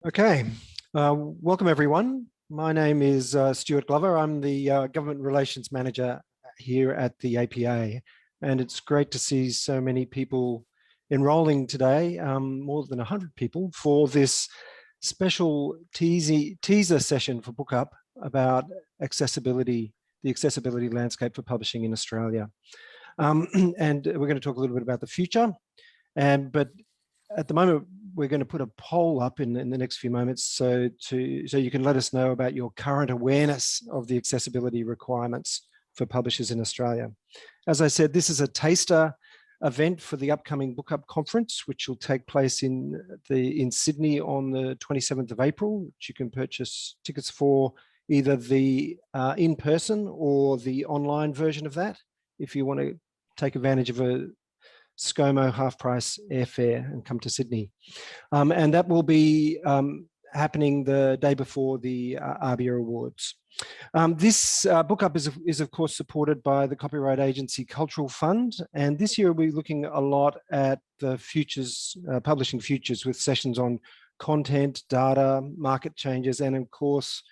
Okay, welcome everyone. My name is Stuart Glover. I'm the Government Relations Manager here at the APA, and it's great to see so many people enrolling today, more than 100 people, for this special teaser session for BookUp about accessibility, the accessibility landscape for publishing in Australia. And we're going to talk a little bit about the future, but at the moment, we're going to put a poll up in the next few moments so you can let us know about your current awareness of the accessibility requirements for publishers in Australia. As I said, this is a taster event for the upcoming BookUp conference, which will take place in Sydney on the 27th of April, which you can purchase tickets for either the in-person or the online version of that, if you want to take advantage of a ScoMo half-price airfare and come to Sydney. And that will be happening the day before the ARBIA Awards. This BookUp is of course supported by the Copyright Agency Cultural Fund, and this year we're looking a lot at the futures, publishing futures, with sessions on content, data, market changes, and of course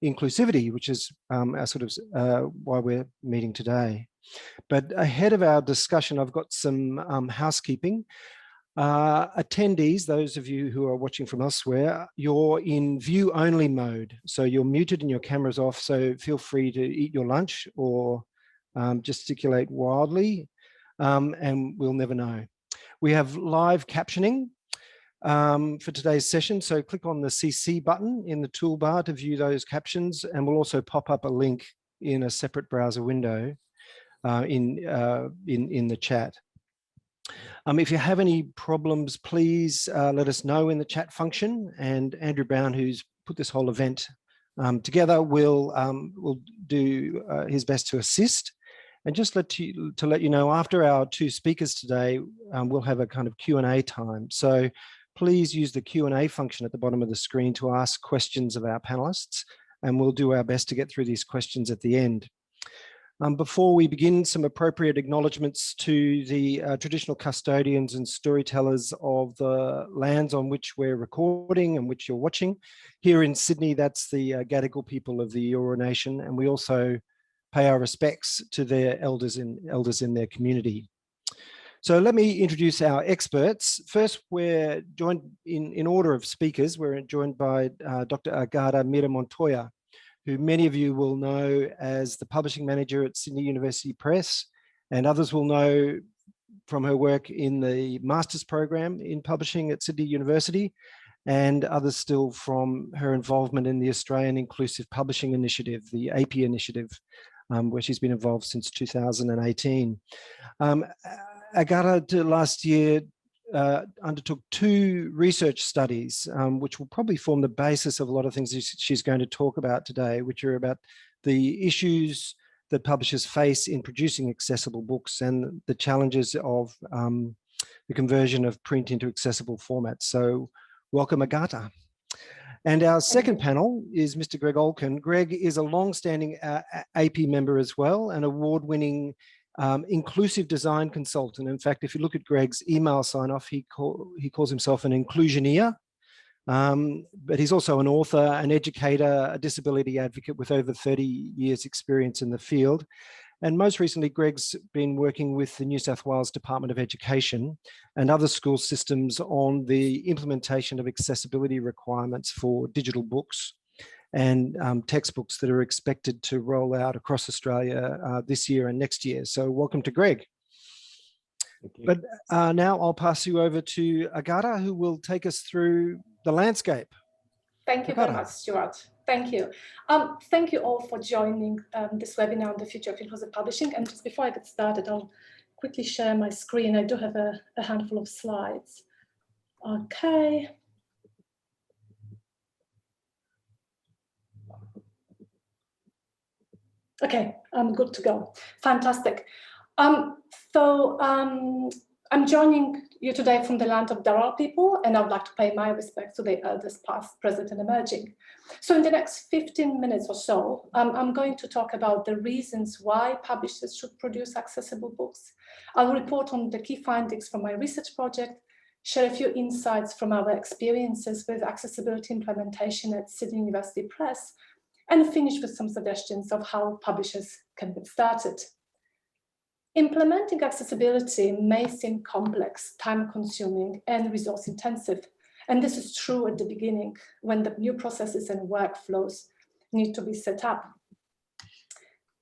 inclusivity, which is our sort of why we're meeting today. But ahead of our discussion, I've got some housekeeping. Attendees, those of you who are watching from elsewhere, you're in view-only mode. So you're muted and your camera's off, so feel free to eat your lunch or gesticulate wildly, and we'll never know. We have live captioning for today's session, so click on the CC button in the toolbar to view those captions, and we'll also pop up a link in a separate browser window in the chat. If you have any problems, please let us know in the chat function, and Andrew Brown, who's put this whole event together, will do his best to assist. And just to let you know, after our two speakers today, we'll have a kind of Q&A time. So please use the Q&A function at the bottom of the screen to ask questions of our panelists, and we'll do our best to get through these questions at the end. Before we begin, some appropriate acknowledgements to the traditional custodians and storytellers of the lands on which we're recording and which you're watching. Here in Sydney, that's the Gadigal people of the Eora Nation, and we also pay our respects to their elders in their community. So let me introduce our experts. First, we're joined in order of speakers. We're joined by Dr. Agata Mrva-Montoya, who many of you will know as the publishing manager at Sydney University Press, and others will know from her work in the master's program in publishing at Sydney University, and others still from her involvement in the Australian Inclusive Publishing Initiative, the AP initiative, where she's been involved since 2018. Agata last year undertook 2 research studies, which will probably form the basis of a lot of things she's going to talk about today, which are about the issues that publishers face in producing accessible books and the challenges of the conversion of print into accessible formats. So welcome, Agata. And our second panel is Mr. Greg Alchin. Greg is a long-standing AP member as well, an award-winning inclusive design consultant. In fact, if you look at Greg's email sign-off, he calls himself an inclusioneer, but he's also an author, an educator, a disability advocate with over 30 years experience in the field. And most recently, Greg's been working with the New South Wales Department of Education and other school systems on the implementation of accessibility requirements for digital books and textbooks that are expected to roll out across Australia this year and next year. So welcome to Greg. But now I'll pass you over to Agata, who will take us through the landscape. Thank you very much, Stuart. Thank you. Thank you all for joining this webinar on the future of inclusive publishing. And just before I get started, I'll quickly share my screen. I do have a handful of slides. Okay. Okay, I'm good to go. Fantastic. I'm joining you today from the land of Darra people, and I'd like to pay my respects to the elders past, present, and emerging. So in the next 15 minutes or so, I'm going to talk about the reasons why publishers should produce accessible books. I'll report on the key findings from my research project, share a few insights from our experiences with accessibility implementation at Sydney University Press, and finish with some suggestions of how publishers can get started. Implementing accessibility may seem complex, time-consuming, and resource-intensive, and this is true at the beginning when the new processes and workflows need to be set up.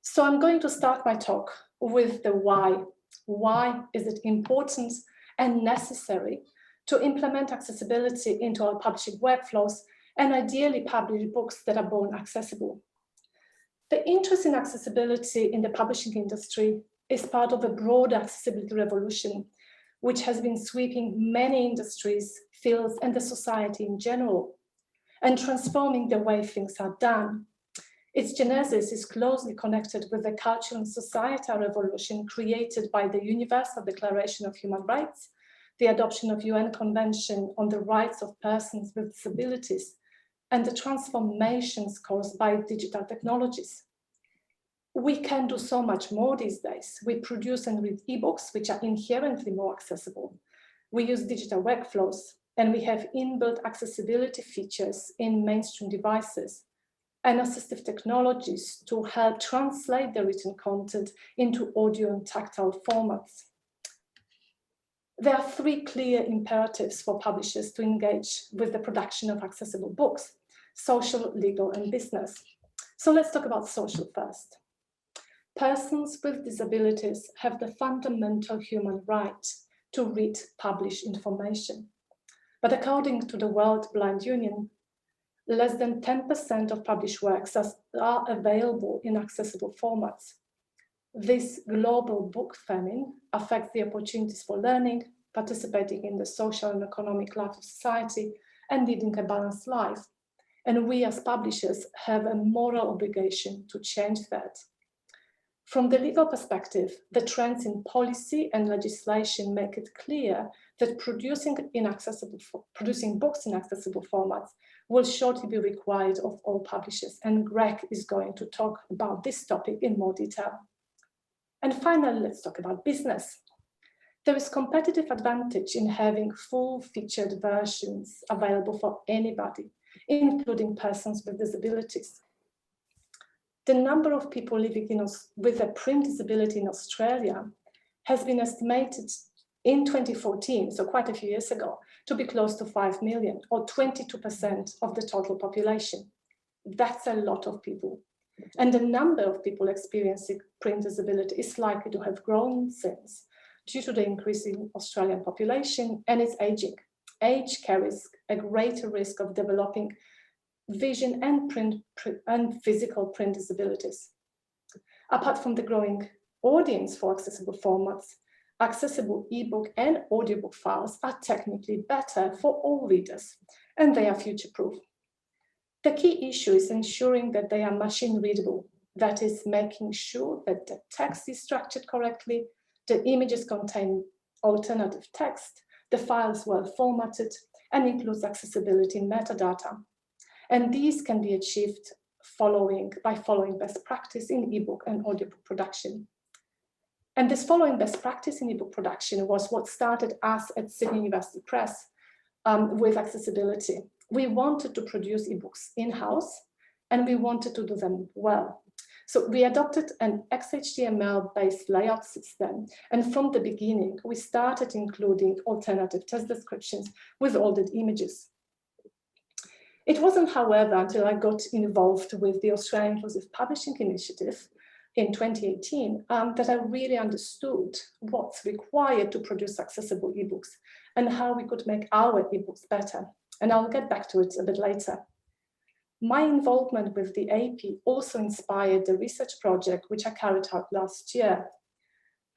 So I'm going to start my talk with the why. Why is it important and necessary to implement accessibility into our publishing workflows and ideally publish books that are born accessible? The interest in accessibility in the publishing industry is part of a broader accessibility revolution, which has been sweeping many industries, fields, and the society in general, and transforming the way things are done. Its genesis is closely connected with the cultural and societal revolution created by the Universal Declaration of Human Rights, the adoption of UN Convention on the Rights of Persons with Disabilities, and the transformations caused by digital technologies. We can do so much more these days. We produce and read eBooks, which are inherently more accessible. We use digital workflows, and we have inbuilt accessibility features in mainstream devices and assistive technologies to help translate the written content into audio and tactile formats. There are three clear imperatives for publishers to engage with the production of accessible books: social, legal, and business. So let's talk about social first. Persons with disabilities have the fundamental human right to read published information. But according to the World Blind Union, less than 10% of published works are available in accessible formats. This global book famine affects the opportunities for learning, participating in the social and economic life of society, and leading a balanced life. And we as publishers have a moral obligation to change that. From the legal perspective, the trends in policy and legislation make it clear that producing books in accessible formats will shortly be required of all publishers, and Greg is going to talk about this topic in more detail. And finally, let's talk about business. There is competitive advantage in having full-featured versions available for anybody, including persons with disabilities. The number of people living with a print disability in Australia has been estimated in 2014, so quite a few years ago, to be close to 5 million, or 22% of the total population. That's a lot of people. And the number of people experiencing print disability is likely to have grown since, due to the increasing Australian population and its aging. Age carries a greater risk of developing vision and physical print disabilities. Apart from the growing audience for accessible formats, accessible ebook and audiobook files are technically better for all readers, and they are future-proof. The key issue is ensuring that they are machine readable, that is, making sure that the text is structured correctly, the images contain alternative text, the file is well formatted, and includes accessibility metadata. And these can be achieved by following best practice in ebook and audiobook production. And this following best practice in ebook production was what started us at Sydney University Press with accessibility. We wanted to produce ebooks in-house, and we wanted to do them well. So we adopted an XHTML-based layout system, and from the beginning, we started including alternative text descriptions with ordered images. It wasn't, however, until I got involved with the Australian Inclusive Publishing Initiative in 2018 that I really understood what's required to produce accessible ebooks and how we could make our ebooks better. And I'll get back to it a bit later. My involvement with the AP also inspired the research project which I carried out last year.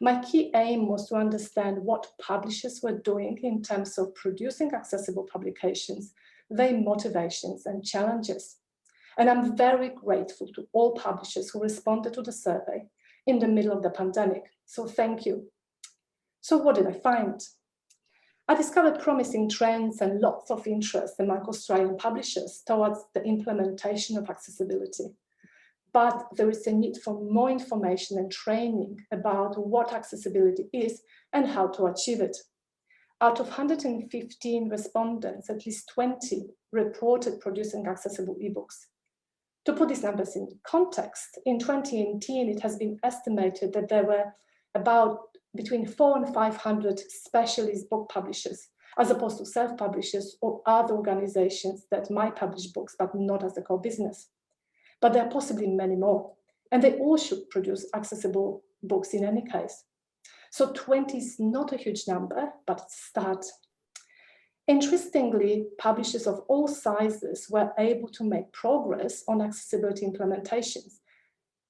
My key aim was to understand what publishers were doing in terms of producing accessible publications, their motivations and challenges. And I'm very grateful to all publishers who responded to the survey in the middle of the pandemic. So thank you. So what did I find? I discovered promising trends and lots of interest among Australian publishers towards the implementation of accessibility. But there is a need for more information and training about what accessibility is and how to achieve it. Out of 115 respondents, at least 20 reported producing accessible ebooks. To put these numbers in context, in 2018, it has been estimated that there were about between 400 and 500 specialist book publishers, as opposed to self-publishers or other organizations that might publish books, but not as a core business. But there are possibly many more, and they all should produce accessible books in any case. So 20 is not a huge number, but it's a start. Interestingly, publishers of all sizes were able to make progress on accessibility implementations,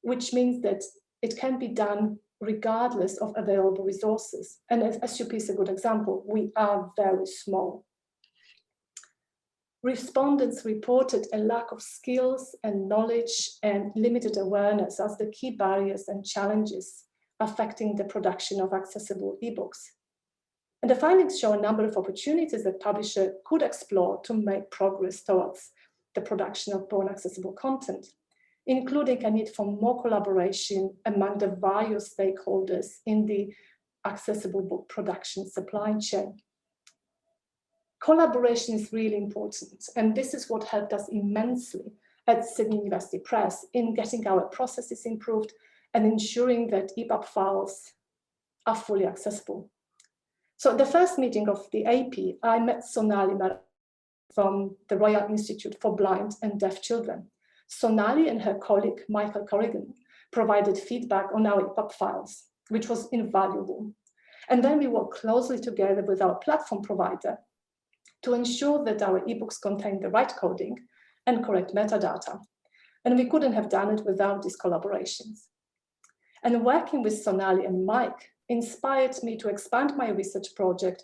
which means that it can be done regardless of available resources. And as SUP is a good example, we are very small. Respondents reported a lack of skills and knowledge and limited awareness as the key barriers and challenges affecting the production of accessible ebooks. And the findings show a number of opportunities that publishers could explore to make progress towards the production of born accessible content, including a need for more collaboration among the various stakeholders in the accessible book production supply chain. Collaboration is really important, and this is what helped us immensely at Sydney University Press in getting our processes improved and ensuring that EPUB files are fully accessible. So at the first meeting of the AP, I met Sonali from the Royal Institute for Blind and Deaf Children. Sonali and her colleague, Michael Corrigan, provided feedback on our EPUB files, which was invaluable. And then we worked closely together with our platform provider to ensure that our ebooks contain the right coding and correct metadata. And we couldn't have done it without these collaborations. And working with Sonali and Mike inspired me to expand my research project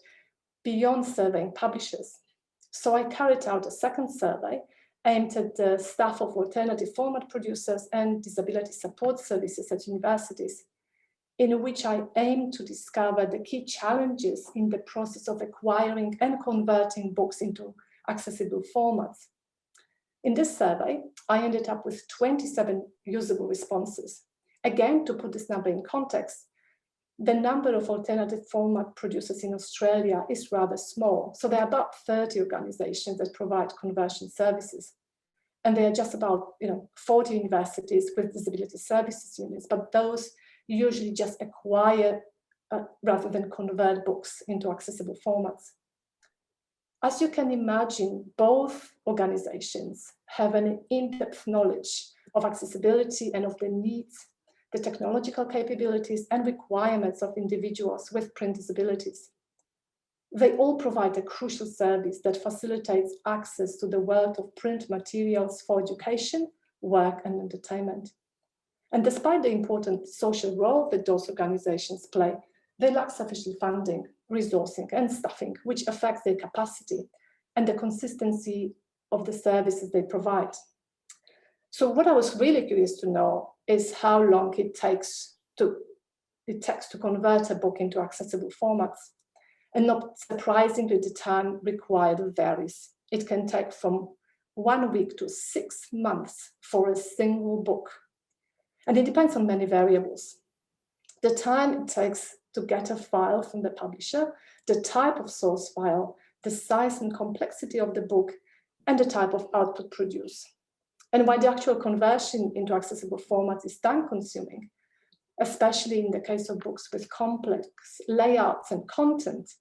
beyond surveying publishers. So I carried out a second survey aimed at the staff of alternative format producers and disability support services at universities, in which I aimed to discover the key challenges in the process of acquiring and converting books into accessible formats. In this survey, I ended up with 27 usable responses. Again, to put this number in context, the number of alternative format producers in Australia is rather small. So there are about 30 organizations that provide conversion services. And there are just about 40 universities with disability services units, but those usually just acquire rather than convert books into accessible formats. As you can imagine, both organizations have an in-depth knowledge of accessibility and of the needs, the technological capabilities and requirements of individuals with print disabilities. They all provide a crucial service that facilitates access to the world of print materials for education, work, and entertainment. And despite the important social role that those organizations play, they lack sufficient funding, resourcing, and staffing, which affects their capacity and the consistency of the services they provide. So what I was really curious to know is how long it takes to convert a book into accessible formats. And not surprisingly, the time required varies. It can take from 1 week to 6 months for a single book. And it depends on many variables. The time it takes to get a file from the publisher, the type of source file, the size and complexity of the book, and the type of output produced. And while the actual conversion into accessible formats is time-consuming, especially in the case of books with complex layouts and content,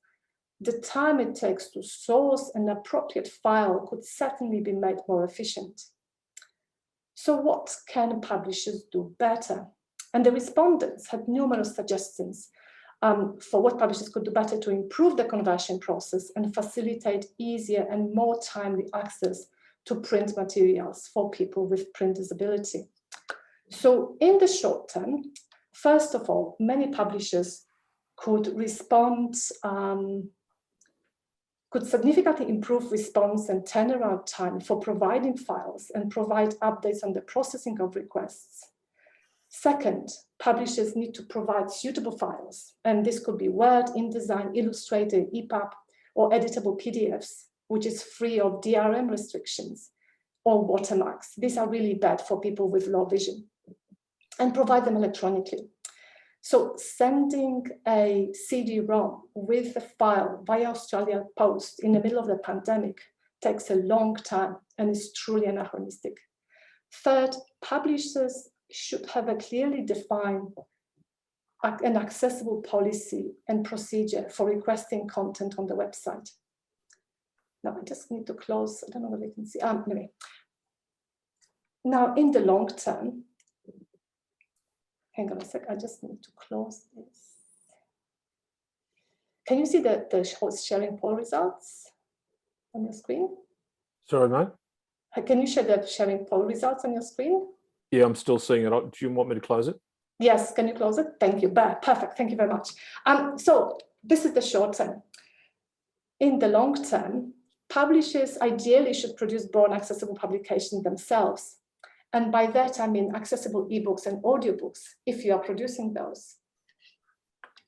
the time it takes to source an appropriate file could certainly be made more efficient. So what can publishers do better? And the respondents had numerous suggestions for what publishers could do better to improve the conversion process and facilitate easier and more timely access to print materials for people with print disability. So in the short term, first of all, many publishers could significantly improve response and turnaround time for providing files and provide updates on the processing of requests. Second, publishers need to provide suitable files, and this could be Word, InDesign, Illustrator, EPUB, or editable PDFs, which is free of DRM restrictions, or watermarks. These are really bad for people with low vision, and provide them electronically. So sending a CD-ROM with the file via Australia Post in the middle of the pandemic takes a long time and is truly anachronistic. Third, publishers should have a clearly defined and accessible policy and procedure for requesting content on the website. Now I just need to close, I don't know whether you can see, anyway. Now in the long term, hang on a sec, I just need to close this. Can you see the host sharing poll results on your screen? Sorry, mate? Can you share the sharing poll results on your screen? Yeah, I'm still seeing it. Do you want me to close it? Yes, can you close it? Thank you. Perfect. Thank you very much. So this is the short term. In the long term, publishers ideally should produce broad accessible publications themselves. And by that, I mean accessible ebooks and audiobooks, if you are producing those.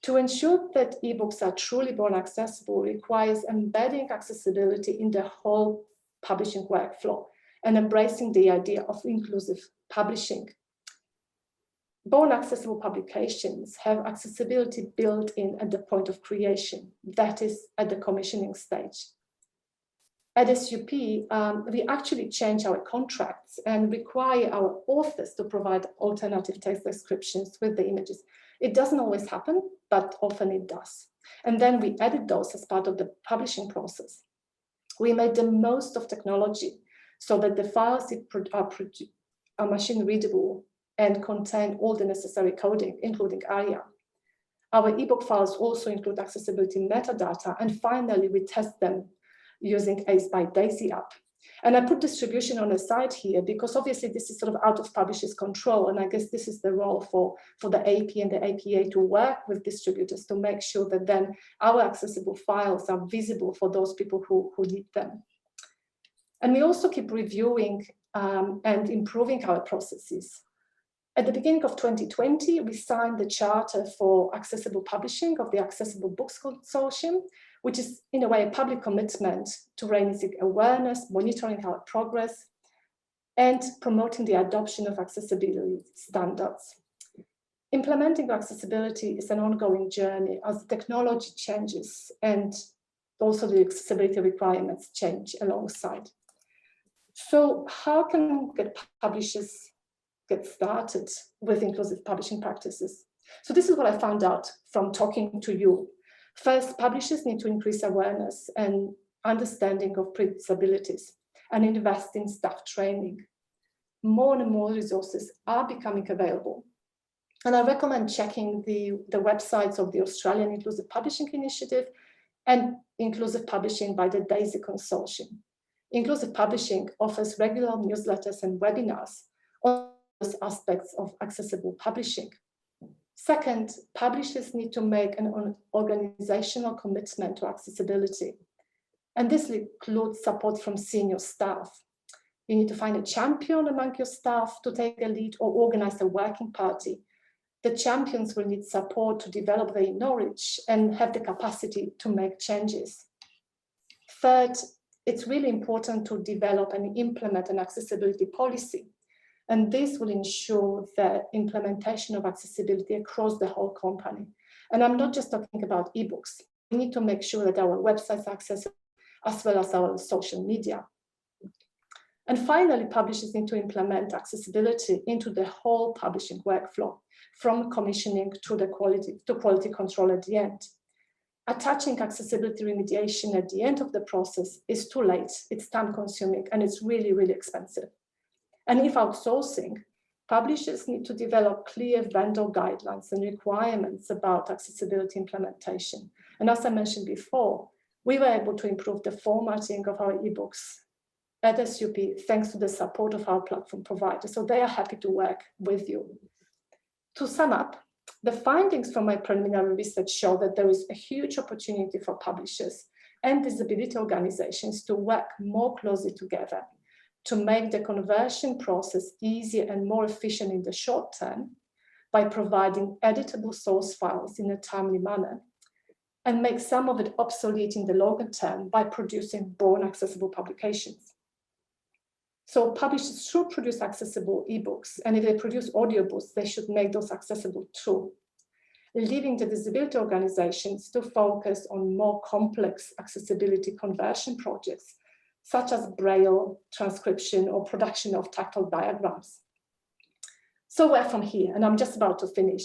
To ensure that ebooks are truly broad accessible requires embedding accessibility in the whole publishing workflow and embracing the idea of inclusive publishing. Born accessible publications have accessibility built in at the point of creation, that is at the commissioning stage. At SUP, we actually change our contracts and require our authors to provide alternative text descriptions with the images. It doesn't always happen, but often it does. And then we edit those as part of the publishing process. We made the most of technology so that the files are machine readable and contain all the necessary coding, including ARIA. Our ebook files also include accessibility metadata, and finally, we test them using Ace by Daisy app. And I put distribution on the side here because obviously this is sort of out of publishers' control, and I guess this is the role for the AP and the APA to work with distributors to make sure that then our accessible files are visible for those people who need them. And we also keep reviewing and improving our processes. At the beginning of 2020, we signed the Charter for Accessible Publishing of the Accessible Books Consortium, which is in a way a public commitment to raising awareness, monitoring our progress, and promoting the adoption of accessibility standards. Implementing accessibility is an ongoing journey as technology changes and also the accessibility requirements change alongside. So how can publishers get started with inclusive publishing practices? So this is what I found out from talking to you. First, publishers need to increase awareness and understanding of disabilities and invest in staff training. More and more resources are becoming available. And I recommend checking the websites of the Australian Inclusive Publishing Initiative and Inclusive Publishing by the DAISY Consortium. Inclusive Publishing offers regular newsletters and webinars on those aspects of accessible publishing. Second, publishers need to make an organizational commitment to accessibility. And this includes support from senior staff. You need to find a champion among your staff to take a lead or organize a working party. The champions will need support to develop their knowledge and have the capacity to make changes. Third, it's really important to develop and implement an accessibility policy. And this will ensure the implementation of accessibility across the whole company. And I'm not just talking about ebooks. We need to make sure that our websites are accessible as well as our social media. And finally, publishers need to implement accessibility into the whole publishing workflow, from commissioning to the quality control at the end. Attaching accessibility remediation at the end of the process is too late, it's time consuming, and it's really, really expensive. And if outsourcing, publishers need to develop clear vendor guidelines and requirements about accessibility implementation. And as I mentioned before, we were able to improve the formatting of our ebooks at SUP thanks to the support of our platform providers. So they are happy to work with you. To sum up, the findings from my preliminary research show that there is a huge opportunity for publishers and disability organizations to work more closely together to make the conversion process easier and more efficient in the short term by providing editable source files in a timely manner, and make some of it obsolete in the longer term by producing born accessible publications. So publishers should produce accessible ebooks, and if they produce audiobooks, they should make those accessible too. leaving the disability organizations to focus on more complex accessibility conversion projects, such as Braille, transcription, or production of tactile diagrams. So where from here? And I'm just about to finish.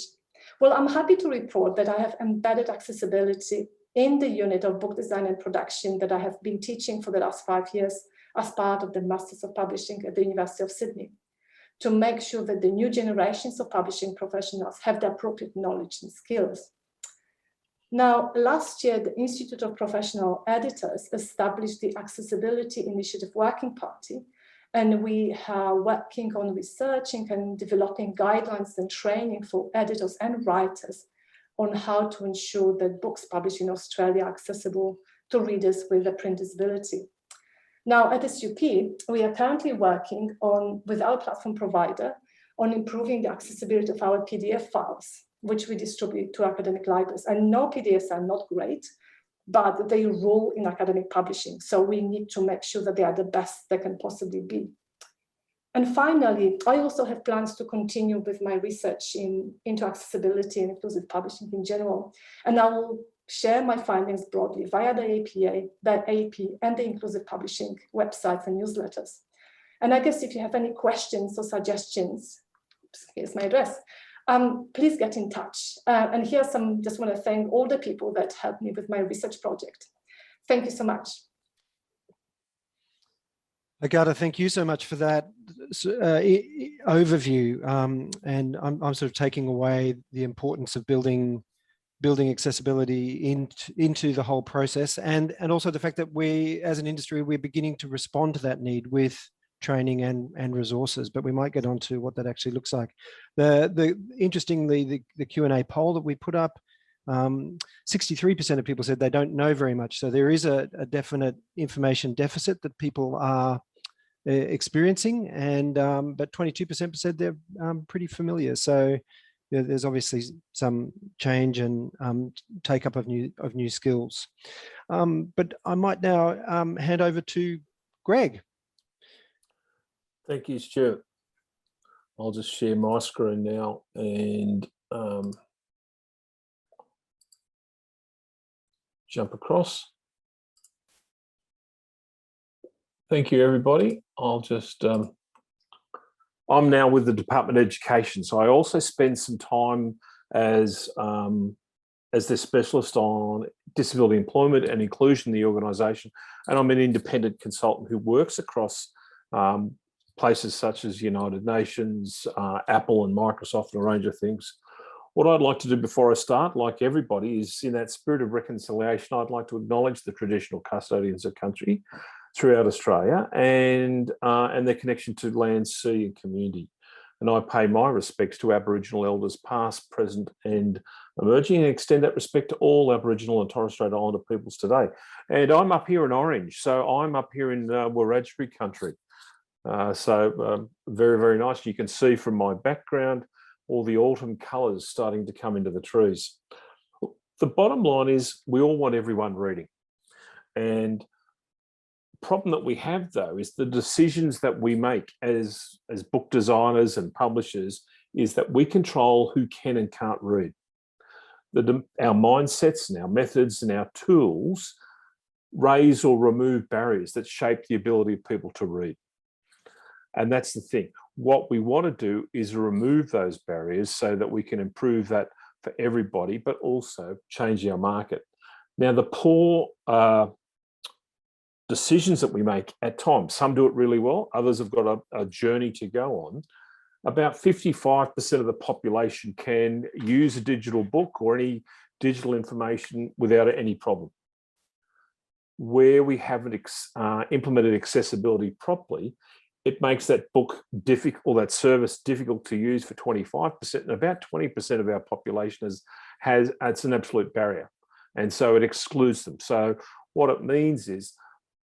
Well, I'm happy to report that I have embedded accessibility in the unit of book design and production that I have been teaching for the last 5 years as part of the Masters of Publishing at the University of Sydney, to make sure that the new generations of publishing professionals have the appropriate knowledge and skills. Now, last year, the Institute of Professional Editors established the Accessibility Initiative Working Party, and we are working on researching and developing guidelines and training for editors and writers on how to ensure that books published in Australia are accessible to readers with a print disability. Now, at SUP, we are currently working with our platform provider on improving the accessibility of our PDF files, which we distribute to academic libraries. And no, PDFs are not great, but they rule in academic publishing. So we need to make sure that they are the best they can possibly be. And finally, I also have plans to continue with my research into accessibility and inclusive publishing in general. And I will share my findings broadly via the APA, the AP, and the inclusive publishing websites and newsletters. And I guess if you have any questions or suggestions, here's my address, please get in touch. And here's some, just want to thank all the people that helped me with my research project. Thank you so much. Agata, thank you so much for that overview. And I'm sort of taking away the importance of building accessibility into the whole process, and also the fact that we, as an industry, we're beginning to respond to that need with training and resources. But we might get on to what that actually looks like. Interestingly, the Q&A poll that we put up, 63% of people said they don't know very much. So there is a definite information deficit that people are experiencing, and but 22% said they're pretty familiar. So there's obviously some change and take up of new skills. But I might now hand over to Greg. Thank you, Stuart. I'll just share my screen now and jump across. Thank you, everybody. I'll just, I'm now with the Department of Education, so I also spend some time as the specialist on disability employment and inclusion in the organisation, and I'm an independent consultant who works across places such as United Nations, Apple and Microsoft, and a range of things. What I'd like to do before I start, like everybody, is in that spirit of reconciliation, I'd like to acknowledge the traditional custodians of country throughout Australia and their connection to land, sea and community. And I pay my respects to Aboriginal elders past, present and emerging, and extend that respect to all Aboriginal and Torres Strait Islander peoples today. And I'm up here in Orange, so I'm up here in Wiradjuri country. Very, very nice. You can see from my background all the autumn colours starting to come into the trees. The bottom line is we all want everyone reading. And problem that we have, though, is the decisions that we make as book designers and publishers is that we control who can and can't read. Our mindsets and our methods and our tools raise or remove barriers that shape the ability of people to read. And that's the thing. What we want to do is remove those barriers so that we can improve that for everybody, but also change our market. Now, the poor decisions that we make at times, some do it really well, others have got a journey to go on. About 55% of the population can use a digital book or any digital information without any problem. Where we haven't implemented accessibility properly, it makes that book difficult, or that service difficult to use for 25%, and about 20% of our population it's an absolute barrier. And so it excludes them. So what it means is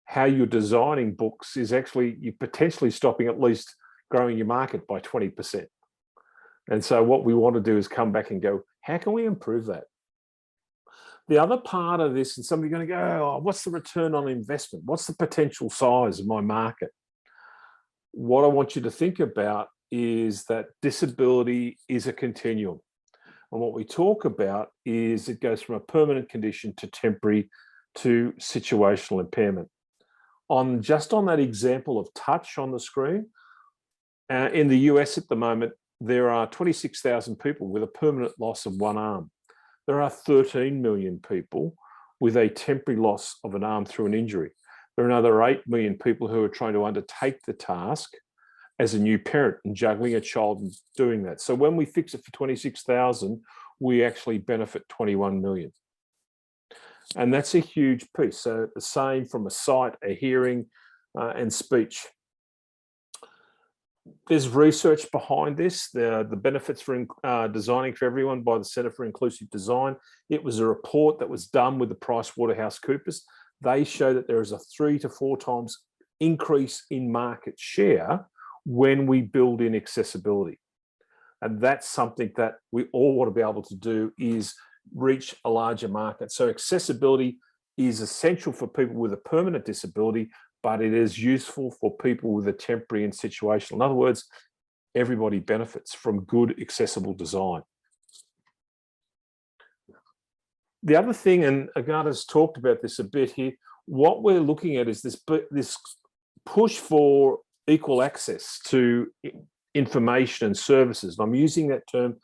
how you're designing books is actually, you're potentially stopping at least growing your market by 20%. And so what we want to do is come back and go, how can we improve that? The other part of this, and somebody's going to go, oh, what's the return on investment? What's the potential size of my market? What I want you to think about is that disability is a continuum. And what we talk about is it goes from a permanent condition to temporary to situational impairment. Just on that example of touch on the screen, in the US at the moment, there are 26,000 people with a permanent loss of one arm. There are 13 million people with a temporary loss of an arm through an injury. There are another 8 million people who are trying to undertake the task as a new parent and juggling a child and doing that. So when we fix it for 26,000, we actually benefit 21 million. And that's a huge piece. So the same from a sight, a hearing, and speech. There's research behind this. The benefits for designing for everyone by the Centre for Inclusive Design. It was a report that was done with the PricewaterhouseCoopers. They show that there is a 3 to 4 times increase in market share when we build in accessibility. And that's something that we all want to be able to do, is reach a larger market. So accessibility is essential for people with a permanent disability, but it is useful for people with a temporary and situational. In other words, everybody benefits from good accessible design. The other thing, and Agata's talked about this a bit here, what we're looking at is this push for equal access to information and services. And I'm using that term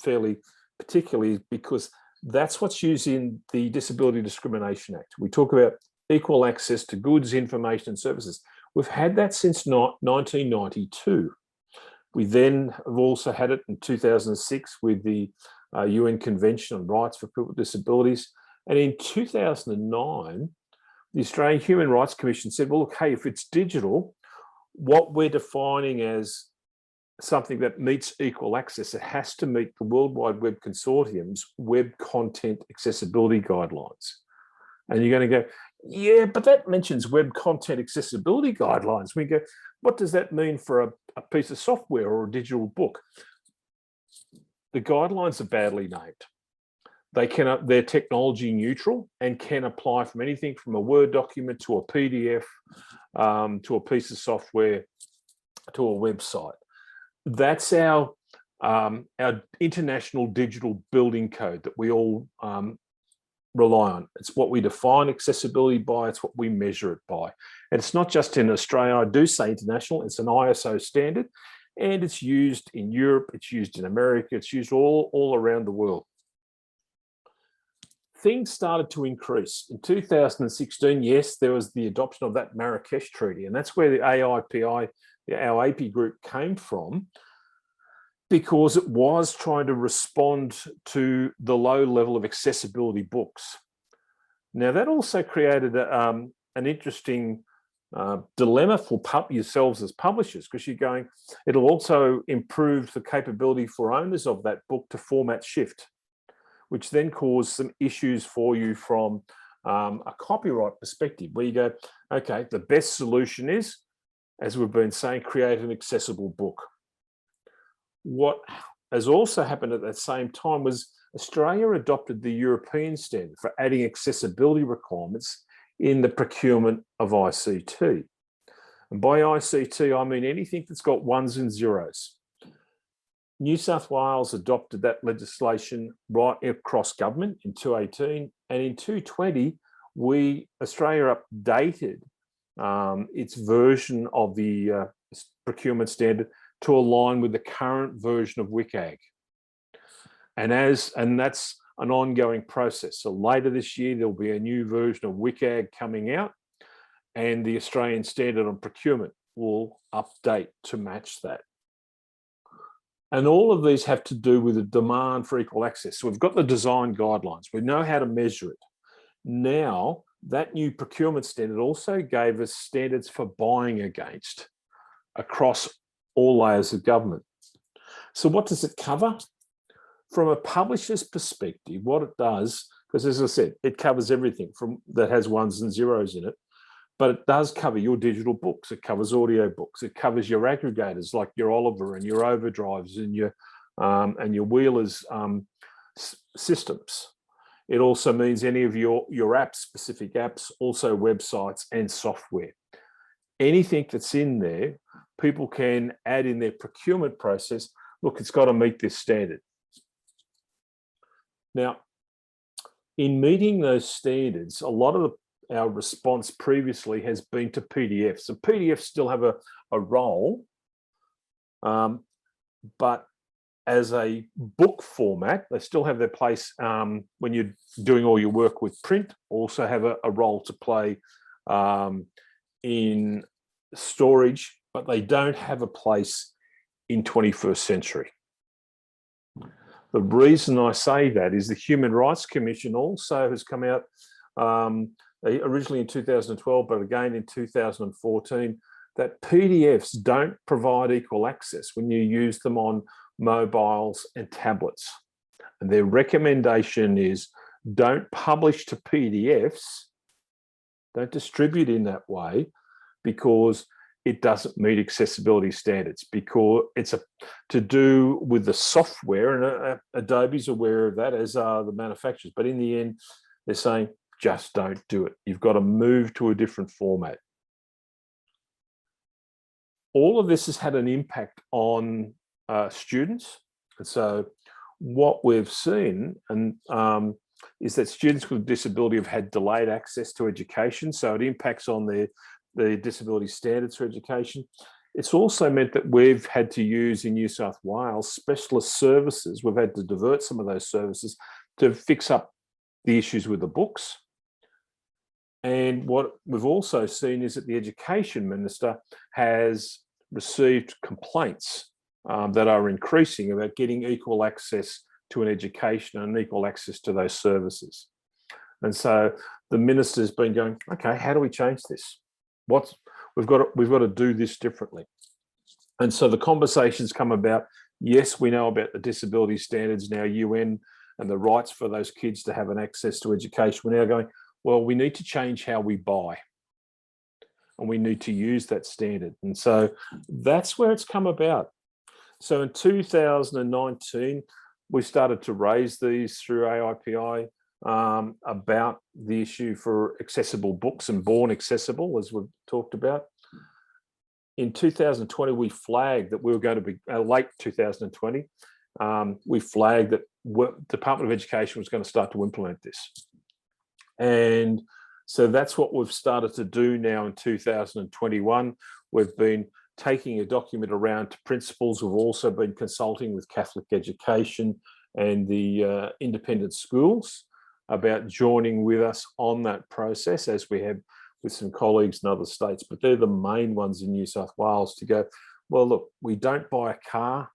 fairly particularly because that's what's used in the Disability Discrimination Act. We talk about equal access to goods, information and services. We've had that since 1992. We then have also had it in 2006 with the UN Convention on Rights for People with Disabilities. And in 2009, the Australian Human Rights Commission said, well, look, hey, if it's digital, what we're defining as something that meets equal access, it has to meet the World Wide Web Consortium's web content accessibility guidelines. And you're going to go, yeah, but that mentions web content accessibility guidelines. We go, what does that mean for a piece of software or a digital book? The guidelines are badly named. They're technology neutral and can apply from anything from a Word document to a PDF, to a piece of software, to a website. That's our international digital building code that we all rely on. It's what we define accessibility by, it's what we measure it by. And it's not just in Australia, I do say international, it's an ISO standard, and it's used in Europe, it's used in America, it's used all around the world. Things started to increase. In 2016, yes, there was the adoption of that Marrakesh Treaty, and that's where the AIPI, our AP group, came from, because it was trying to respond to the low level of accessibility books. Now, that also created an interesting dilemma for yourselves as publishers, because you're going, it'll also improve the capability for owners of that book to format shift, which then caused some issues for you from a copyright perspective, where you go, okay, the best solution is, as we've been saying, create an accessible book. What has also happened at that same time was Australia adopted the European standard for adding accessibility requirements in the procurement of ICT. And by ICT, I mean anything that's got ones and zeros. New South Wales adopted that legislation right across government in 2018, and in 2020, Australia updated its version of the procurement standard to align with the current version of WCAG. And that's an ongoing process. So later this year, there'll be a new version of WCAG coming out, and the Australian Standard on Procurement will update to match that. And all of these have to do with the demand for equal access. So we've got the design guidelines. We know how to measure it. Now, that new procurement standard also gave us standards for buying against across all layers of government. So what does it cover? From a publisher's perspective, what it does, because as I said, it covers everything from that has ones and zeros in it, but it does cover your digital books, it covers audio books, it covers your aggregators like your Oliver and your Overdrives and your Wheelers systems. It also means any of your apps, specific apps, also websites and software. Anything that's in there, people can add in their procurement process, look, it's got to meet this standard. Now, in meeting those standards, a lot of our response previously has been to PDFs. So PDFs still have a role, but as a book format, they still have their place when you're doing all your work with print, also have a role to play in storage, but they don't have a place in 21st century. The reason I say that is the Human Rights Commission also has come out originally in 2012, but again in 2014, that PDFs don't provide equal access when you use them on mobiles and tablets. And their recommendation is don't publish to PDFs, don't distribute in that way, because it doesn't meet accessibility standards, because it's to do with the software, and Adobe's aware of that, as are the manufacturers. But in the end, they're saying, just don't do it. You've got to move to a different format. All of this has had an impact on students. And so what we've seen is that students with disability have had delayed access to education. So it impacts on the disability standards for education. It's also meant that we've had to use in New South Wales specialist services. We've had to divert some of those services to fix up the issues with the books. And what we've also seen is that the Education Minister has received complaints that are increasing about getting equal access to an education and equal access to those services. And so the minister's been going, okay, how do we change this? We've got to do this differently. And so the conversations come about. Yes, we know about the disability standards now, UN, and the rights for those kids to have an access to education. We're now going, well, we need to change how we buy, and we need to use that standard. And so that's where it's come about. So in 2019, we started to raise these through AIPI about the issue for accessible books and born accessible, as we've talked about. In 2020, we flagged that we were going to be, late 2020, we flagged that the Department of Education was going to start to implement this. And so that's what we've started to do now in 2021. We've been taking a document around to principals. We've also been consulting with Catholic Education and the independent schools about joining with us on that process, as we have with some colleagues in other states. But they're the main ones in New South Wales to go, well, look, we don't buy a car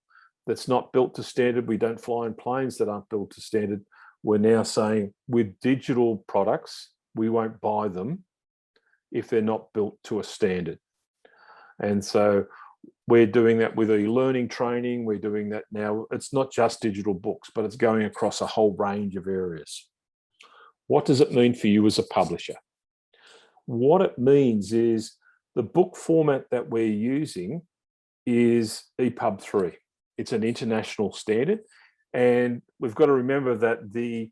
that's not built to standard. We don't fly in planes that aren't built to standard. We're now saying with digital products, we won't buy them if they're not built to a standard. And so we're doing that with e-learning training. We're doing that now. It's not just digital books, but it's going across a whole range of areas. What does it mean for you as a publisher? What it means is the book format that we're using is EPUB 3. It's an international standard. And we've got to remember that the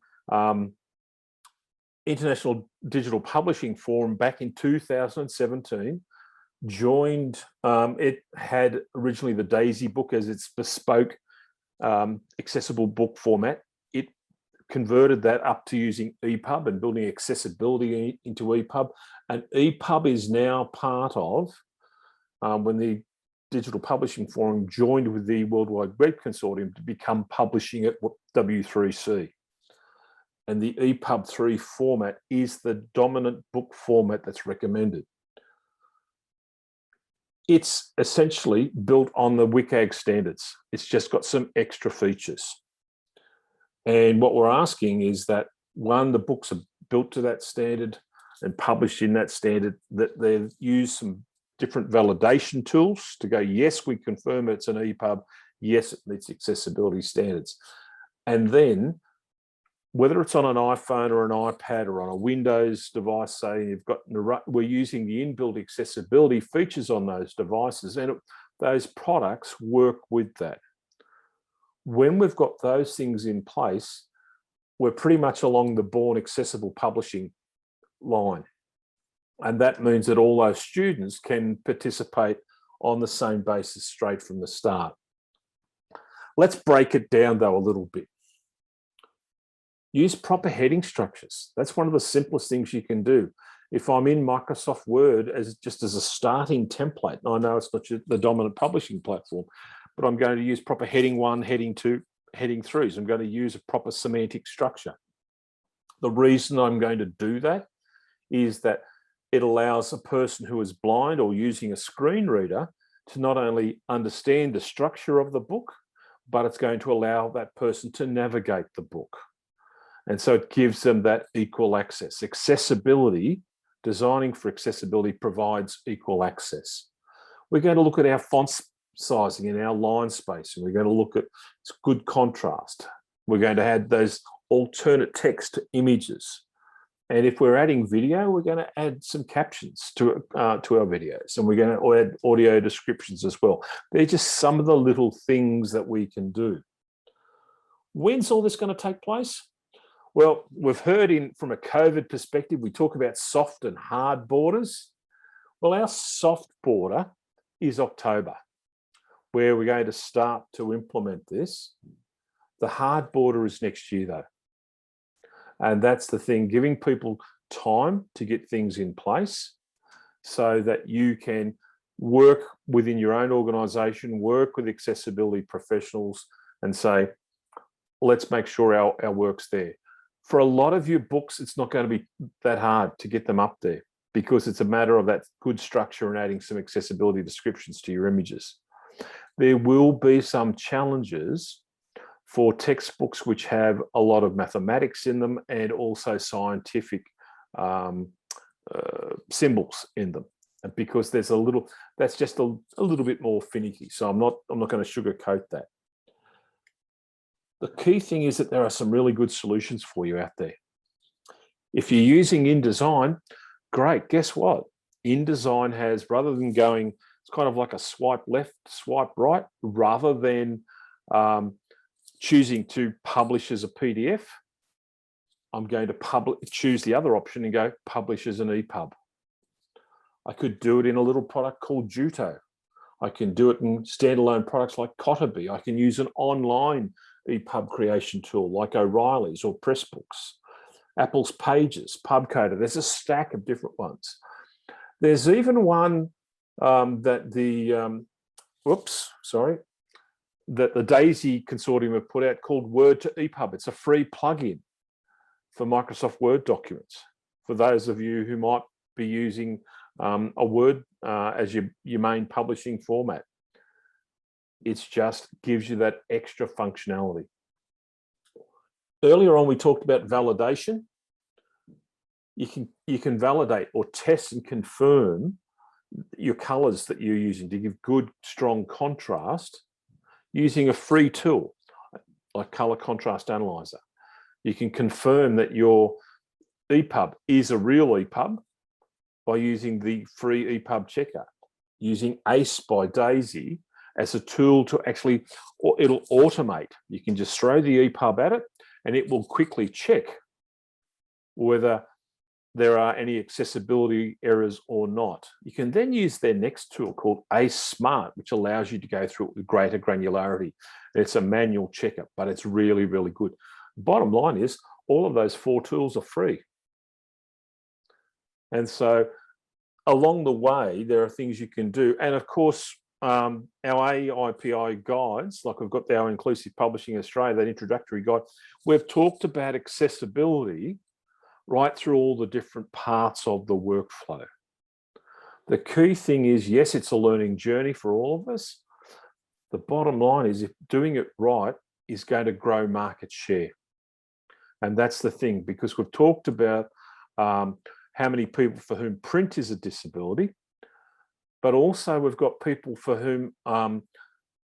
International Digital Publishing Forum back in 2017 joined, it had originally the DAISY book as its bespoke accessible book format. It converted that up to using EPUB and building accessibility into EPUB. And EPUB is now part of, when the Digital Publishing Forum joined with the Worldwide Web Consortium to become publishing at W3C. And the EPUB 3 format is the dominant book format that's recommended. It's essentially built on the WCAG standards. It's just got some extra features. And what we're asking is that, one, the books are built to that standard and published in that standard, that they've used some different validation tools to go, yes, we confirm it's an EPUB, yes, it meets accessibility standards. And then, whether it's on an iPhone or an iPad or on a Windows device, say you've got, we're using the inbuilt accessibility features on those devices, and those products work with that. When we've got those things in place, we're pretty much along the born accessible publishing line. And that means that all those students can participate on the same basis straight from the start. Let's break it down though a little bit. Use proper heading structures. That's one of the simplest things you can do. If I'm in Microsoft Word as just as a starting template, and I know it's not the dominant publishing platform, but I'm going to use proper heading 1, heading 2, heading 3s. I'm going to use a proper semantic structure. The reason I'm going to do that is that it allows a person who is blind or using a screen reader to not only understand the structure of the book, but it's going to allow that person to navigate the book. And so it gives them that equal access. Accessibility, designing for accessibility provides equal access. We're going to look at our font sizing and our line spacing. We're going to look at good contrast. We're going to add those alternate text to images. And if we're adding video, we're going to add some captions to our videos, and we're going to add audio descriptions as well. They're just some of the little things that we can do. When's all this going to take place? Well, we've heard from a COVID perspective, we talk about soft and hard borders. Well, our soft border is October, where we're going to start to implement this. The hard border is next year, though. And that's the thing, giving people time to get things in place so that you can work within your own organisation, work with accessibility professionals and say, let's make sure our work's there. For a lot of your books, it's not going to be that hard to get them up there because it's a matter of that good structure and adding some accessibility descriptions to your images. There will be some challenges for textbooks which have a lot of mathematics in them and also scientific symbols in them, because there's that's just a little bit more finicky. So I'm not going to sugarcoat that. The key thing is that there are some really good solutions for you out there. If you're using InDesign, great. Guess what? InDesign has, rather than going, it's kind of like a swipe left, swipe right, rather than choosing to publish as a PDF, I'm going to choose the other option and go publish as an EPUB. I could do it in a little product called Juto. I can do it in standalone products like Cotterby. I can use an online EPUB creation tool like O'Reilly's or Pressbooks, Apple's Pages, PubCoder. There's a stack of different ones. There's even one that the DAISY consortium have put out called Word to EPUB. It's a free plugin for Microsoft Word documents for those of you who might be using a Word as your main publishing format. It just gives you that extra functionality. Earlier on, we talked about validation. You can validate or test and confirm your colors that you're using to give good, strong contrast using a free tool like Color Contrast Analyzer. You can confirm that your EPUB is a real EPUB by using the free EPUB checker, using ACE by DAISY as a tool to actually, or it'll automate. You can just throw the EPUB at it and it will quickly check whether there are any accessibility errors or not. You can then use their next tool called ACE Smart, which allows you to go through it with greater granularity. It's a manual checker, but it's really, really good. Bottom line is all of those 4 tools are free. And so along the way, there are things you can do. And of course, our AIPI guides, like we've got our Inclusive Publishing Australia, that introductory guide, we've talked about accessibility right through all the different parts of the workflow. The key thing is, yes, it's a learning journey for all of us. The bottom line is, if doing it right is going to grow market share. And that's the thing, because we've talked about how many people for whom print is a disability, but also we've got people for whom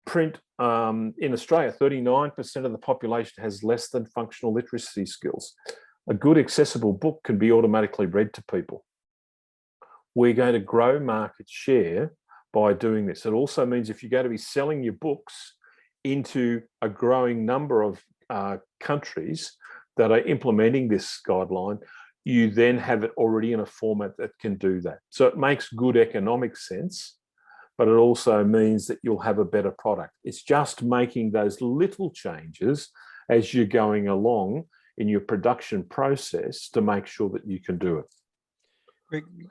print in Australia, 39% of the population has less than functional literacy skills. A good accessible book can be automatically read to people. We're going to grow market share by doing this. It also means if you're going to be selling your books into a growing number of countries that are implementing this guideline, you then have it already in a format that can do that. So it makes good economic sense, but it also means that you'll have a better product. It's just making those little changes as you're going along in your production process to make sure that you can do it.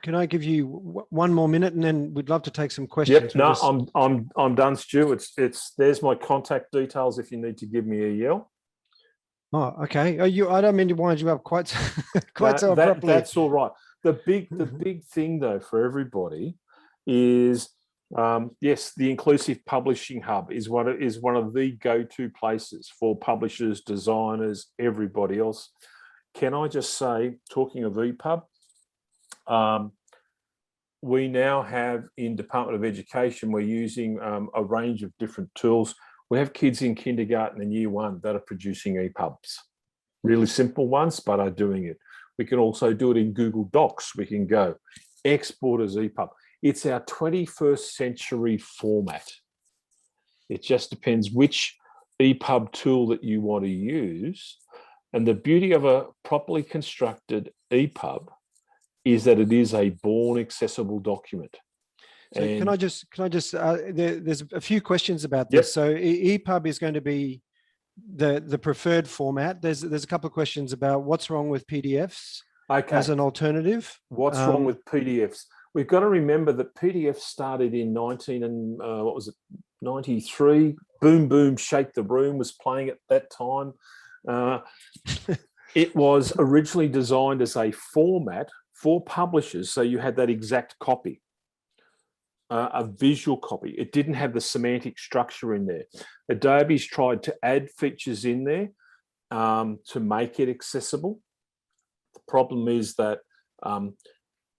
Can I give you one more minute, and then we'd love to take some questions? Yep. No, I'm done, Stu. There's my contact details if you need to give me a yell. Oh, okay. I don't mean to wind you up quite so abruptly. That's all right. The big thing though for everybody is yes, the Inclusive Publishing Hub is one of the go-to places for publishers, designers, everybody else. Can I just say, talking of EPUB, we now have in Department of Education, we're using a range of different tools. We have kids in kindergarten and year one that are producing EPUBs, really simple ones, but are doing it. We can also do it in Google Docs. We can go export as EPUB. It's our 21st century format. It just depends which EPUB tool that you want to use. And the beauty of a properly constructed EPUB is that it is a born accessible document. So can I just there's a few questions about this. Yep. So EPUB is going to be the preferred format. There's a couple of questions about what's wrong with PDFs as an alternative. What's wrong with PDFs? We've got to remember that PDF started in 93. Boom Boom Shake the Room was playing at that time. It was originally designed as a format for publishers, so you had that exact copy, a visual copy. It didn't have the semantic structure in there. Adobe's tried to add features in there to make it accessible. The problem is that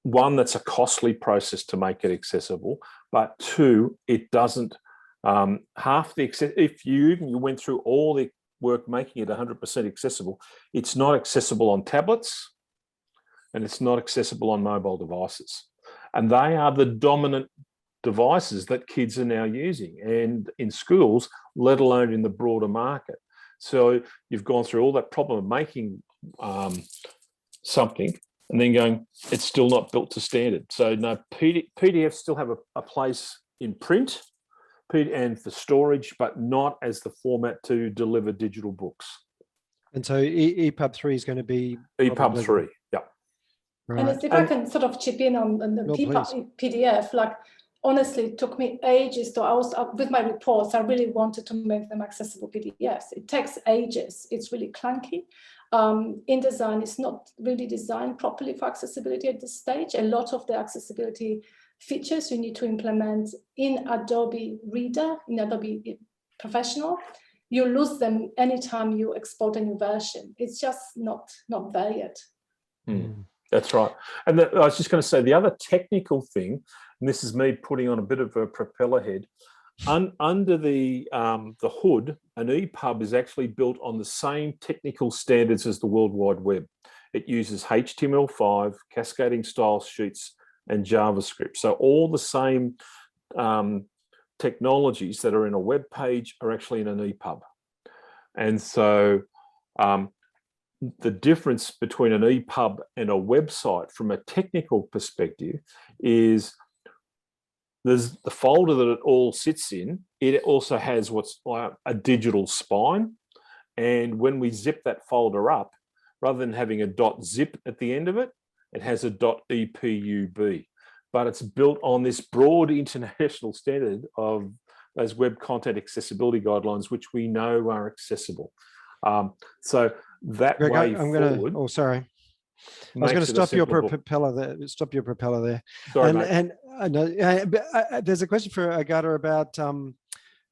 one, that's a costly process to make it accessible, but two, it doesn't if you went through all the work making it 100% accessible, it's not accessible on tablets and it's not accessible on mobile devices. And they are the dominant devices that kids are now using, and in schools, let alone in the broader market. So you've gone through all that problem of making something and then going, it's still not built to standard. So no, PDFs still have a place in print and for storage, but not as the format to deliver digital books. And so EPUB 3 is going to be EPUB 3, yeah. Right. And if I can sort of chip in on the PDF, like honestly, it took me ages to, with my reports, I really wanted to make them accessible PDFs. It takes ages. It's really clunky. InDesign is not really designed properly for accessibility at this stage. A lot of the accessibility features you need to implement in Adobe Reader, in Adobe Professional. You lose them anytime you export a new version. It's just not there yet. That's right. And I was just going to say the other technical thing, and this is me putting on a bit of a propeller head, under the hood, an EPUB is actually built on the same technical standards as the World Wide Web. It uses HTML5, cascading style sheets, and JavaScript. So all the same technologies that are in a web page are actually in an EPUB. And so the difference between an EPUB and a website from a technical perspective is there's the folder that it all sits in. It also has what's like a digital spine. And when we zip that folder up, rather than having a .zip at the end of it, it has a .epub. But it's built on this broad international standard of those web content accessibility guidelines, which we know are accessible. So that Greg, way forward. Oh, sorry. I was going to stop your propeller there. Sorry, mate. And there's a question for Agata about from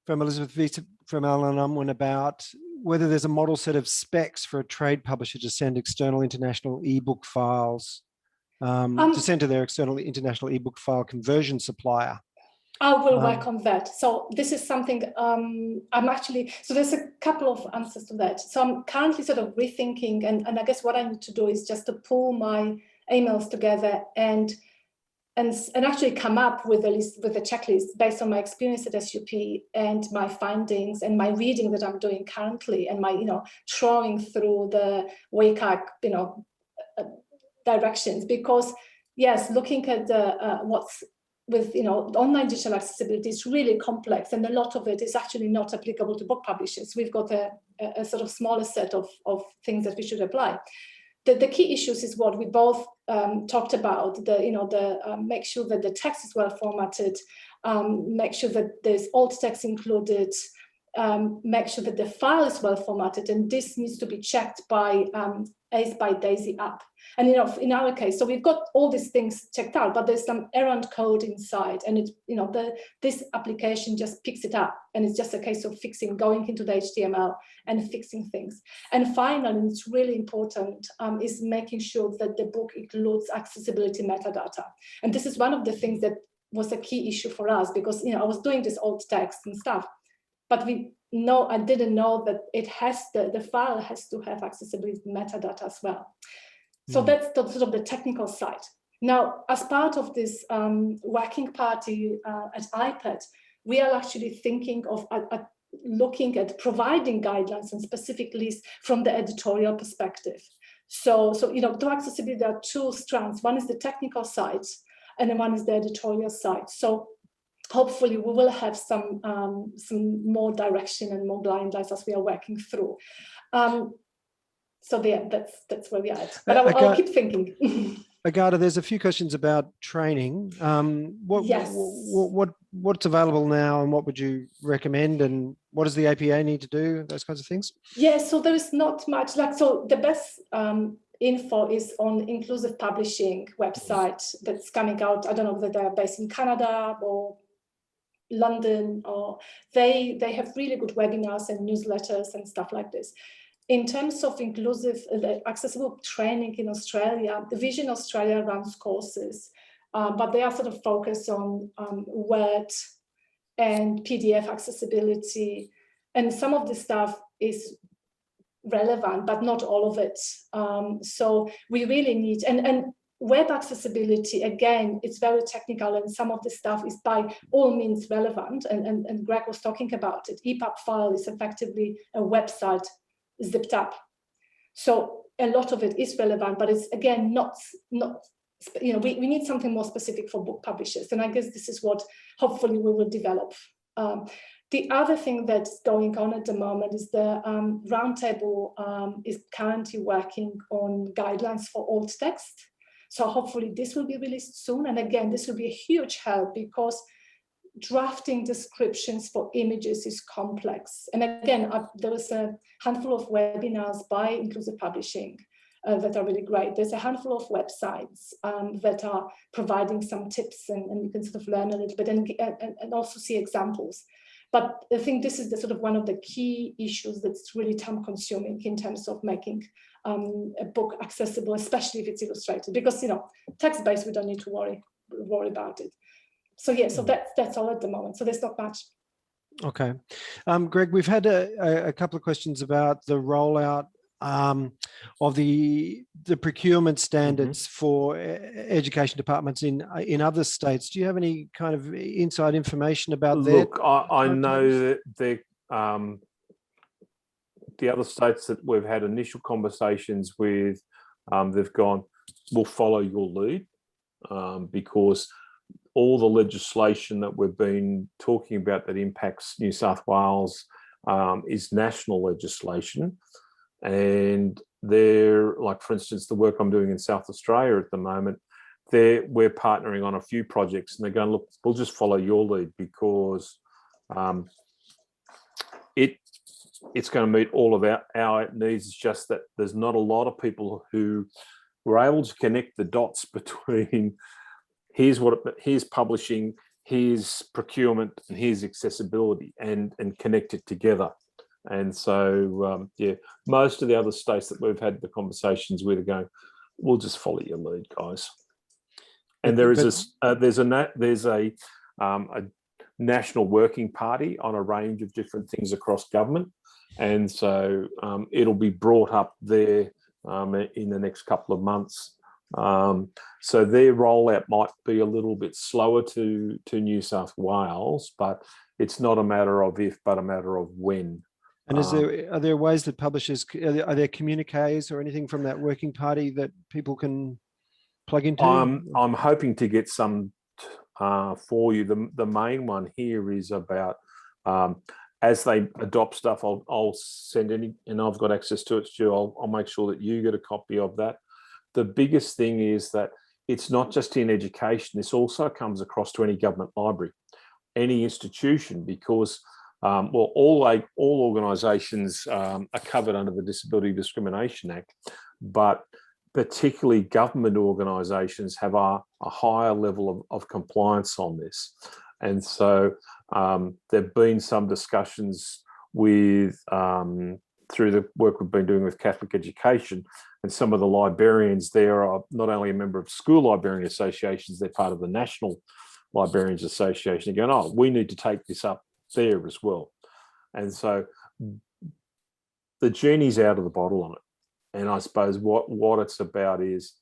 Elizabeth Vita from Alan Unwin about whether there's a model set of specs for a trade publisher to send external international ebook files to send to their external international ebook file conversion supplier. I will work on that. So this is something so there's a couple of answers to that. So I'm currently sort of rethinking, and I guess what I need to do is just to pull my emails together and actually come up with a list, with a checklist based on my experience at SUP and my findings and my reading that I'm doing currently and my, trawling through the WCAG, directions. Because yes, looking at what's with online digital accessibility is really complex, and a lot of it is actually not applicable to book publishers. We've got a sort of smaller set of things that we should apply. The key issues is what we both talked about. Make sure that the text is well formatted, make sure that there's alt text included, make sure that the file is well formatted, and this needs to be checked by Ace by Daisy app. And in our case, so we've got all these things checked out, but there's some errand code inside, and this application just picks it up, and it's just a case of going into the HTML and fixing things. And finally, and it's really important, is making sure that the book includes accessibility metadata. And this is one of the things that was a key issue for us, because I was doing this alt text and stuff, but I didn't know that the file has to have accessibility metadata as well. So that's sort of the technical side. Now, as part of this working party at iPad, we are actually thinking of looking at providing guidelines and specific lists from the editorial perspective. So to accessibility, there are two strands. One is the technical side, and then one is the editorial side. So hopefully we will have some more direction and more guidelines as we are working through. So yeah, that's where we are at. But I'll keep thinking. Agata, there's a few questions about training. Yes. What's available now, and what would you recommend, and what does the APA need to do? Those kinds of things. Yeah, so there is not much. So the best info is on Inclusive Publishing website that's coming out. I don't know whether they're based in Canada or London, or they have really good webinars and newsletters and stuff like this. In terms of inclusive accessible training in Australia, the Vision Australia runs courses, but they are sort of focused on Word and PDF accessibility, and some of the stuff is relevant, but not all of it. So we really need, and web accessibility, again, it's very technical, and some of the stuff is by all means relevant, and Greg was talking about it. EPUB file is effectively a website zipped up. So a lot of it is relevant, but it's, again, not we need something more specific for book publishers, and I guess this is what hopefully we will develop. The other thing that's going on at the moment is the Roundtable is currently working on guidelines for alt text. So hopefully this will be released soon. And again, this will be a huge help, because drafting descriptions for images is complex. And again, there was a handful of webinars by Inclusive Publishing that are really great. There's a handful of websites that are providing some tips, and you can sort of learn a little bit and also see examples. But I think this is the sort of one of the key issues that's really time consuming in terms of making a book accessible, especially if it's illustrated, because text-based, we don't need to worry about it. So yeah, so that's all at the moment. So there's not much. Okay, Greg, we've had a couple of questions about the rollout of the procurement standards for education departments in other states. Do you have any kind of inside information about that? Look, I know that the other states that we've had initial conversations with, they've gone, we'll follow your lead, because all the legislation that we've been talking about that impacts New South Wales is national legislation. And they're, like, for instance, the work I'm doing in South Australia at the moment, we're partnering on a few projects, and they're going, look, we'll just follow your lead, because it's going to meet all of our needs. It's just that there's not a lot of people who were able to connect the dots between here's publishing, here's procurement, and here's accessibility, and connect it together. And so, yeah, most of the other states that we've had the conversations with are going, we'll just follow your lead, guys. And there's a national working party on a range of different things across government. And so it'll be brought up there in the next couple of months. So their rollout might be a little bit slower to New South Wales, but it's not a matter of if, but a matter of when. And are there ways that publishers, are there communiques or anything from that working party that people can plug into? I'm hoping to get some for you. The main one here is about as they adopt stuff, I'll send any, and I've got access to it, Stu. I'll make sure that you get a copy of that. The biggest thing is that it's not just in education. This also comes across to any government library, any institution, because well, all organisations are covered under the Disability Discrimination Act, but particularly government organisations have a higher level of compliance on this. And so there've been some discussions with, through the work we've been doing with Catholic Education, and some of the librarians there are not only a member of school librarian associations, they're part of the National Librarians Association. They're going, oh, we need to take this up there as well. And so the genie's out of the bottle on it. And I suppose what it's about is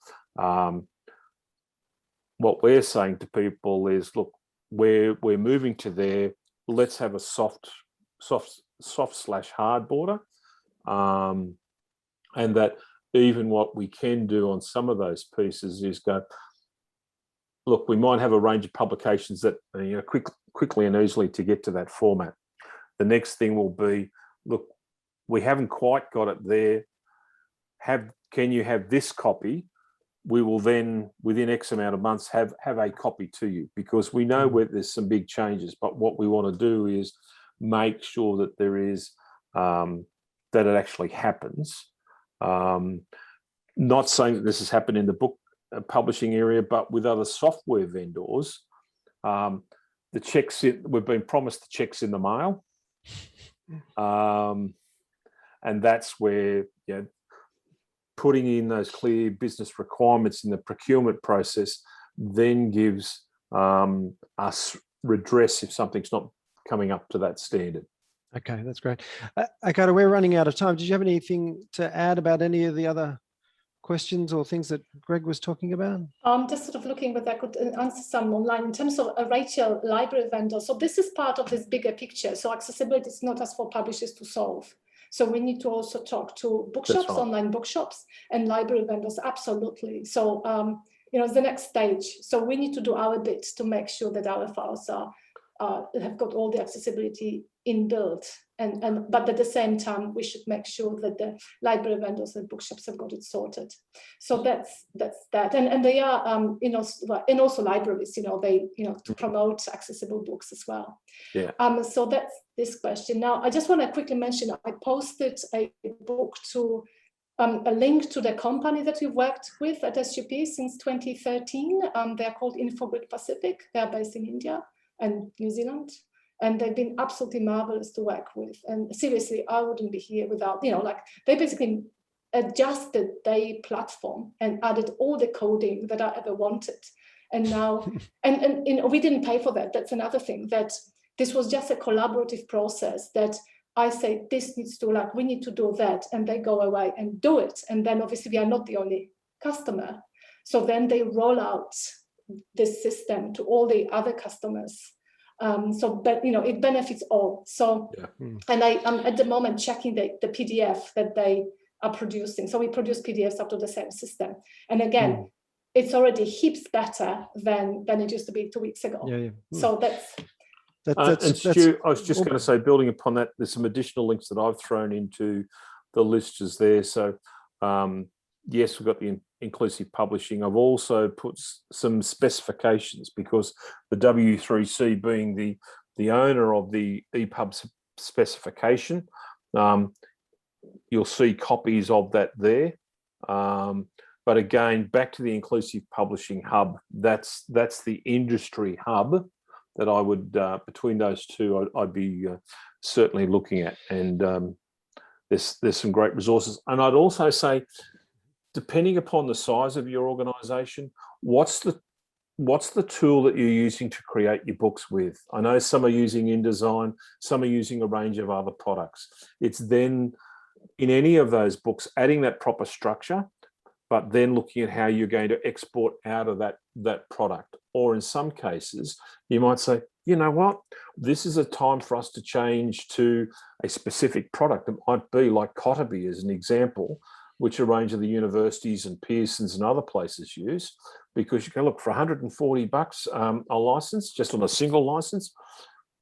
what we're saying to people is, look, we're moving to there. Let's have a soft / hard border, and that even what we can do on some of those pieces is go, look, we might have a range of publications that quickly and easily to get to that format. The next thing will be, look, we haven't quite got it there. Can you have this copy? We will then, within X amount of months, have a copy to you, because we know where there's some big changes. But what we want to do is make sure that there is that it actually happens. Not saying that this has happened in the book publishing area, but with other software vendors, the checks, we've been promised the checks in the mail, and that's where putting in those clear business requirements in the procurement process then gives us redress if something's not coming up to that standard. Okay, that's great. Agata, we're running out of time. Did you have anything to add about any of the other questions or things that Greg was talking about? Just sort of looking whether I could answer some online in terms of a Rachel library vendor. So this is part of this bigger picture. So accessibility is not just for publishers to solve. So we need to also talk to bookshops, right, online bookshops and library vendors, absolutely. So, it's the next stage. So we need to do our bit to make sure that our files have got all the accessibility inbuilt. But at the same time, we should make sure that the library vendors and bookshops have got it sorted. So that's that. And they are, and also libraries, they, to promote accessible books as well. Yeah. So that's this question. Now, I just want to quickly mention, I posted a book to a link to the company that we've worked with at SUP since 2013. They're called Infogrid Pacific. They're based in India and New Zealand. And they've been absolutely marvelous to work with. And seriously, I wouldn't be here without, they basically adjusted their platform and added all the coding that I ever wanted. And now, and we didn't pay for that. That's another thing, that this was just a collaborative process that I say, this needs to, we need to do that. And they go away and do it. And then obviously we are not the only customer. So then they roll out this system to all the other customers. But it benefits all. So, yeah. And I'm at the moment checking the PDF that they are producing. So we produce PDFs up to the same system. And again, it's already heaps better than it used to be 2 weeks ago. Yeah. So that's and Stu, I was just going to say, building upon that, there's some additional links that I've thrown into the listers there. So yes, we've got the inclusive publishing. I've also put some specifications, because the W3C being the owner of the EPUB specification, you'll see copies of that there. But again, back to the inclusive publishing hub, that's the industry hub that I would, between those two, I'd be certainly looking at. And there's some great resources. And I'd also say, depending upon the size of your organisation, what's the tool that you're using to create your books with? I know some are using InDesign, some are using a range of other products. It's then, in any of those books, adding that proper structure, but then looking at how you're going to export out of that product. Or in some cases, you might say, you know what, this is a time for us to change to a specific product. It might be like Cotaby as an example. which a range of the universities and Pearson's and other places use, because you can look for $140 a license, just on a single license.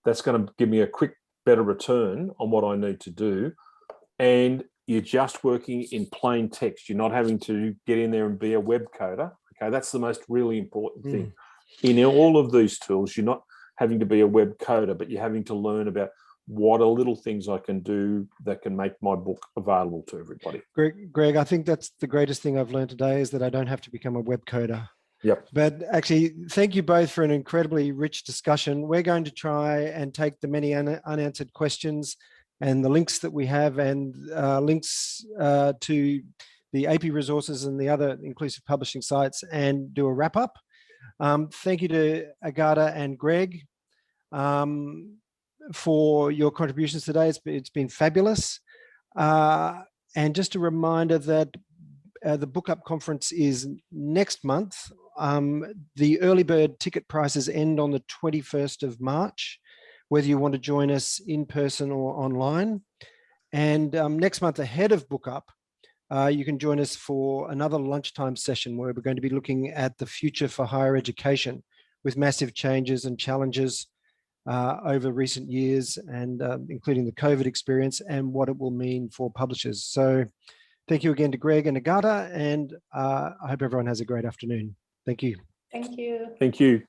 That's going to give me a quick, better return on what I need to do. And you're just working in plain text. You're not having to get in there and be a web coder. Okay, that's the most really important thing. In all of these tools, you're not having to be a web coder, but you're having to learn about what are little things I can do that can make my book available to everybody. Greg, I think that's the greatest thing I've learned today, is that I don't have to become a web coder. Yep. But actually, thank you both for an incredibly rich discussion. We're going to try and take the many unanswered questions and the links that we have, and links to the AP resources and the other inclusive publishing sites, and do a wrap up. Thank you to Agata and Greg for your contributions today. It's been fabulous. And just a reminder that the BookUp conference is next month. The early bird ticket prices end on the 21st of March, whether you want to join us in person or online. And next month, ahead of BookUp, you can join us for another lunchtime session where we're going to be looking at the future for higher education, with massive changes and challenges over recent years, and including the COVID experience and what it will mean for publishers. So thank you again to Greg and Agata, and I hope everyone has a great afternoon. Thank you. Thank you. Thank you.